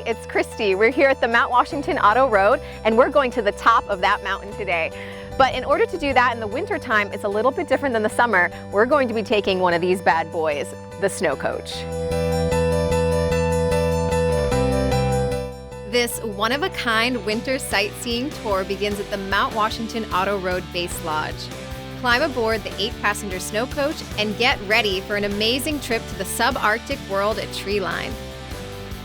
it's Christie. We're here at the Mt Washington Auto Road, and we're going to the top of that mountain today. But in order to do that in the winter time, it's a little bit different than the summer. We're going to be taking one of these bad boys, the Snowcoach. This one-of-a-kind winter sightseeing tour begins at the Mt Washington Auto Road Base Lodge. Climb aboard the 8-passenger Snowcoach and get ready for an amazing trip to the subarctic world at Treeline.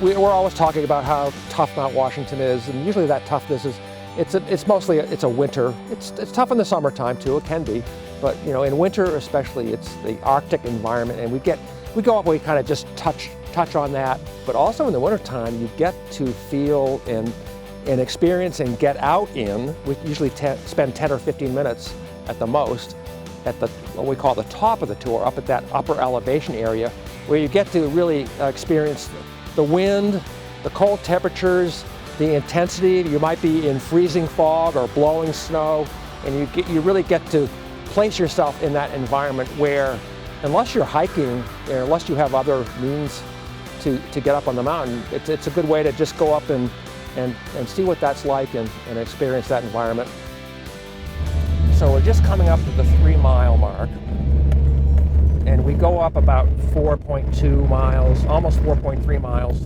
We're always talking about how tough Mount Washington is, and usually that toughness is, it's mostly a winter. It's tough in the summertime too, it can be, but you know, in winter especially, it's the Arctic environment, and we go up, we kind of just touch on that, but also in the wintertime, you get to feel and experience and get out in. We usually spend 10 or 15 minutes at the most at what we call the top of the tour, up at that upper elevation area, where you get to really experience the wind, the cold temperatures, the intensity. You might be in freezing fog or blowing snow, and you really get to place yourself in that environment where, unless you're hiking, or unless you have other means to get up on the mountain, it's a good way to just go up and see what that's like and experience that environment. So we're just coming up to the 3-mile mark, and we go up about 4.2 miles, almost 4.3 miles,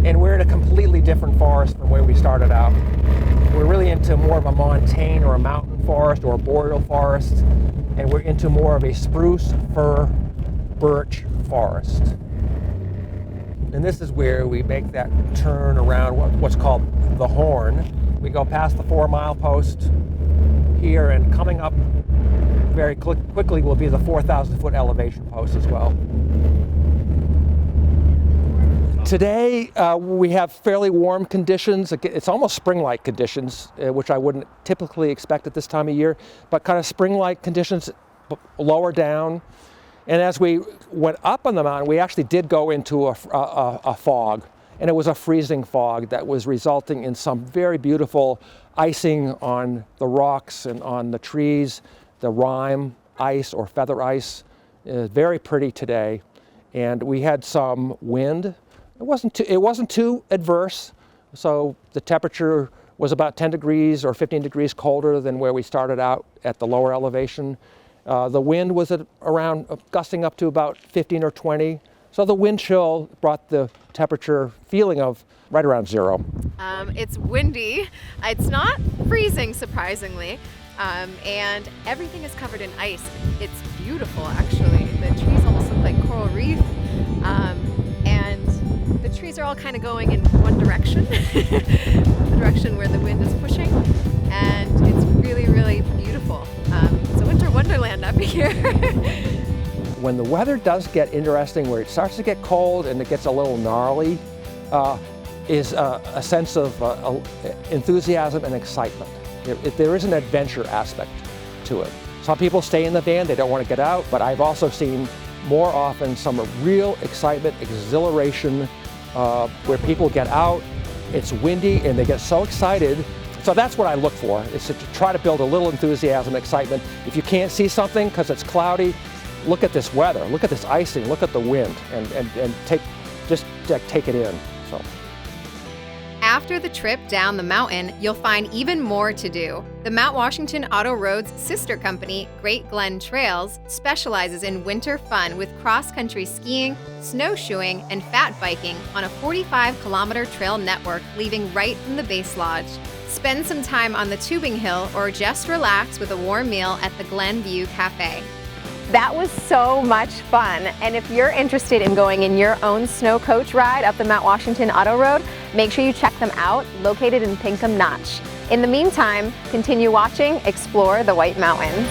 and we're in a completely different forest from where we started out. We're really into more of a montane or a mountain forest or a boreal forest, and we're into more of a spruce, fir, birch forest. And this is where we make that turn around what's called the Horn. We go past the 4-mile post here, and coming up very quickly will be the 4,000-foot elevation post as well. Today we have fairly warm conditions. It's almost spring-like conditions, which I wouldn't typically expect at this time of year, but kind of spring-like conditions lower down. And as we went up on the mountain, we actually did go into a fog, and it was a freezing fog that was resulting in some very beautiful icing on the rocks and on the trees, the rime ice or feather ice. Very pretty today. And we had some wind. It wasn't too adverse, so the temperature was about 10 degrees or 15 degrees colder than where we started out at the lower elevation. The wind was around gusting up to about 15 or 20. So the wind chill brought the temperature feeling of right around 0. It's windy. It's not freezing, surprisingly, and everything is covered in ice. It's beautiful, actually. The trees almost look like coral reef, and the trees are all kind of going in one direction, the direction where the wind is pushing, and it's really, really beautiful. It's a winter wonderland up here. When the weather does get interesting, where it starts to get cold and it gets a little gnarly, is a sense of enthusiasm and excitement. There is an adventure aspect to it. Some people stay in the van, they don't want to get out, but I've also seen more often some real excitement, exhilaration, where people get out, it's windy, and they get so excited. So that's what I look for, is to try to build a little enthusiasm, excitement. If you can't see something because it's cloudy, look at this weather, look at this icing, look at the wind, and take it in. So. After the trip down the mountain, you'll find even more to do. The Mt Washington Auto Road's sister company, Great Glen Trails, specializes in winter fun with cross-country skiing, snowshoeing, and fat biking on a 45-kilometer trail network leaving right from the base lodge. Spend some time on the tubing hill or just relax with a warm meal at the Glen View Cafe. That was so much fun, and if you're interested in going in your own Snowcoach ride up the Mt Washington Auto Road, make sure you check them out, located in Pinkham Notch. In the meantime, continue watching Explore the White Mountains.